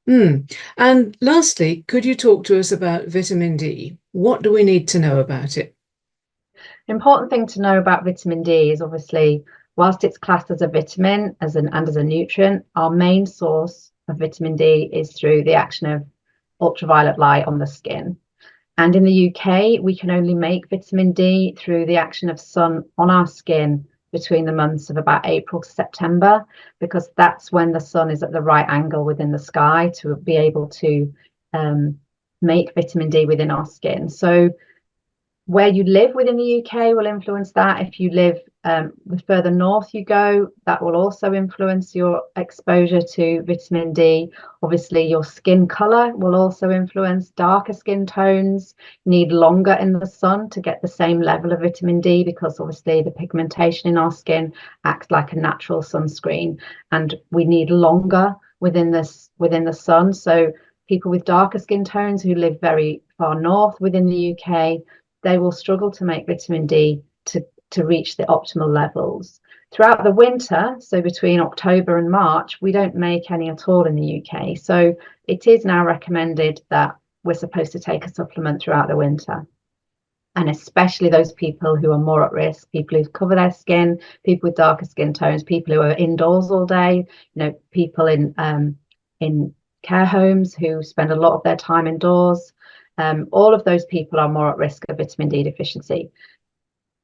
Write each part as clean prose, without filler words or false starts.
And lastly, could you talk to us about vitamin D? What do we need to know about it? The important thing to know about vitamin D is obviously, whilst it's classed as a vitamin and as a nutrient, our main source of vitamin D is through the action of ultraviolet light on the skin. And in the UK, we can only make vitamin D through the action of sun on our skin between the months of about April to September, because that's when the sun is at the right angle within the sky to be able to make vitamin D within our skin. So where you live within the UK will influence that. If you live the further north you go, that will also influence your exposure to vitamin D. Obviously, your skin color will also influence. Darker skin tones need longer in the sun to get the same level of vitamin D, because obviously the pigmentation in our skin acts like a natural sunscreen, and we need longer within the sun. So people with darker skin tones who live very far north within the UK, they will struggle to make vitamin D to reach the optimal levels. Throughout the winter, so between October and March, we don't make any at all in the UK. So it is now recommended that we're supposed to take a supplement throughout the winter. And especially those people who are more at risk, people who cover their skin, people with darker skin tones, people who are indoors all day, people in care homes who spend a lot of their time indoors. All of those people are more at risk of vitamin D deficiency.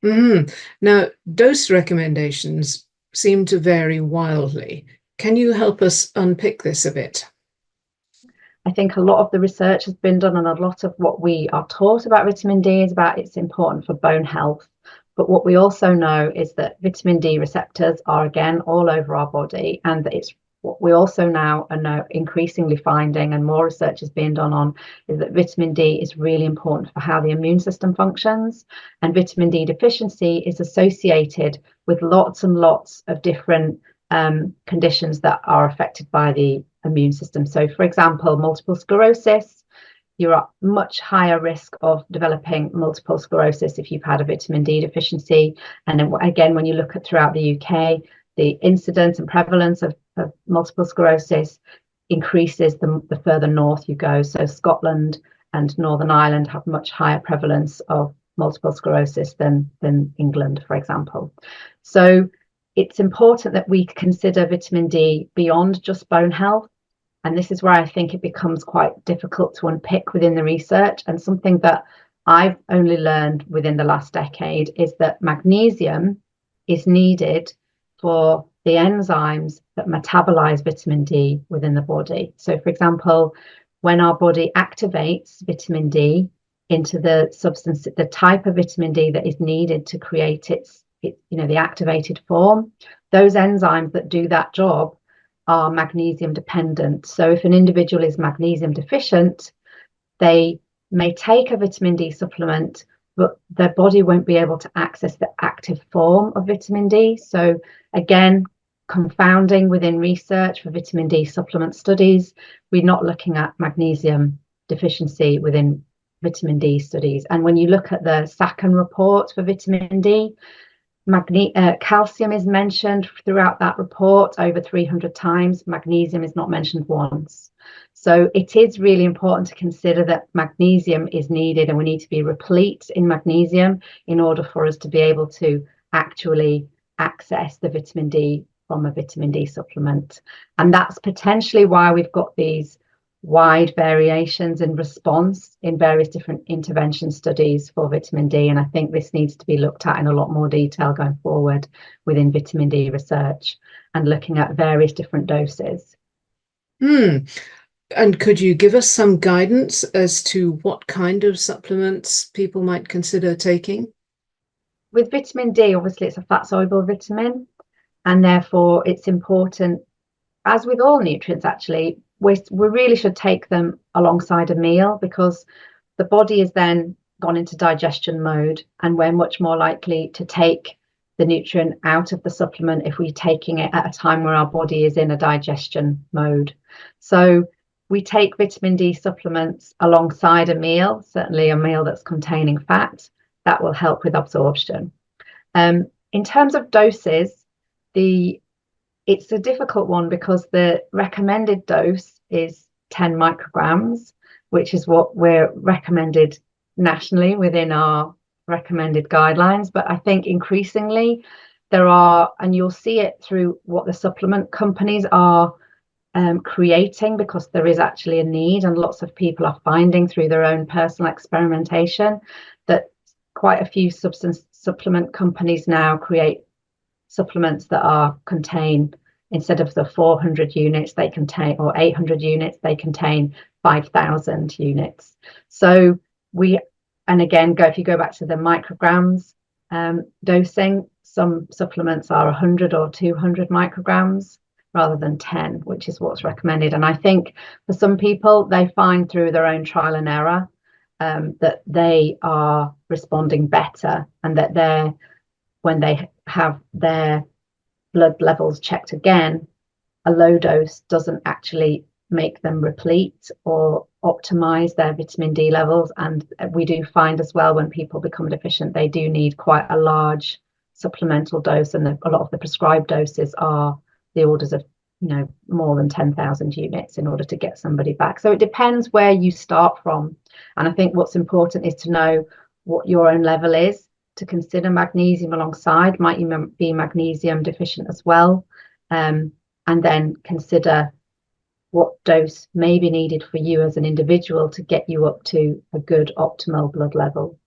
Now, dose recommendations seem to vary wildly. Can you help us unpick this a bit? I think a lot of the research has been done, and a lot of what we are taught about vitamin D is about it's important for bone health. But what we also know is that vitamin D receptors are again all over our body, and that it's what we also now are increasingly finding, and more research is being done on, is that vitamin D is really important for how the immune system functions. And vitamin D deficiency is associated with lots and lots of different conditions that are affected by the immune system. So, for example, multiple sclerosis, you're at much higher risk of developing multiple sclerosis if you've had a vitamin D deficiency. And then again, when you look at throughout the UK, the incidence and prevalence of multiple sclerosis increases the further north you go. So Scotland and Northern Ireland have much higher prevalence of multiple sclerosis than England, for example. So it's important that we consider vitamin D beyond just bone health. And this is where I think it becomes quite difficult to unpick within the research. And something that I've only learned within the last decade is that magnesium is needed for the enzymes that metabolize vitamin D within the body. So, for example, when our body activates vitamin D into the substance, the type of vitamin D that is needed to create its the activated form, those enzymes that do that job are magnesium dependent. So if an individual is magnesium deficient, they may take a vitamin D supplement, but their body won't be able to access the active form of vitamin D. So again, confounding within research for vitamin D supplement studies, we're not looking at magnesium deficiency within vitamin D studies. And when you look at the SACN report for vitamin D, calcium is mentioned throughout that report over 300 times. Magnesium is not mentioned once. So it is really important to consider that magnesium is needed, and we need to be replete in magnesium in order for us to be able to actually access the vitamin D from a vitamin D supplement. And that's potentially why we've got these wide variations in response in various different intervention studies for vitamin D. And I think this needs to be looked at in a lot more detail going forward within vitamin D research and looking at various different doses. And could you give us some guidance as to what kind of supplements people might consider taking? With vitamin D, obviously it's a fat soluble vitamin, and therefore it's important, as with all nutrients actually, we really should take them alongside a meal, because the body is then gone into digestion mode, and we're much more likely to take the nutrient out of the supplement if we're taking it at a time where our body is in a digestion mode. So we take vitamin D supplements alongside a meal, certainly a meal that's containing fat. That will help with absorption. In terms of doses, it's a difficult one, because the recommended dose is 10 micrograms, which is what we're recommended nationally within our recommended guidelines. But I think increasingly there are, and you'll see it through what the supplement companies are creating, because there is actually a need, and lots of people are finding through their own personal experimentation that quite a few supplement companies now create supplements that contain, instead of the 400 units they contain, or 800 units, they contain 5,000 units. So and again, if you go back to the micrograms dosing, some supplements are 100 or 200 micrograms rather than 10, which is what's recommended. And I think for some people, they find through their own trial and error that they are responding better, and that when they have their blood levels checked again, a low dose doesn't actually make them replete or optimize their vitamin D levels. And we do find as well, when people become deficient, they do need quite a large supplemental dose, and a lot of the prescribed doses are the orders of more than 10,000 units in order to get somebody back. So it depends where you start from, and I think what's important is to know what your own level is, to consider magnesium alongside. Might you be magnesium deficient as well, and then consider what dose may be needed for you as an individual to get you up to a good optimal blood level.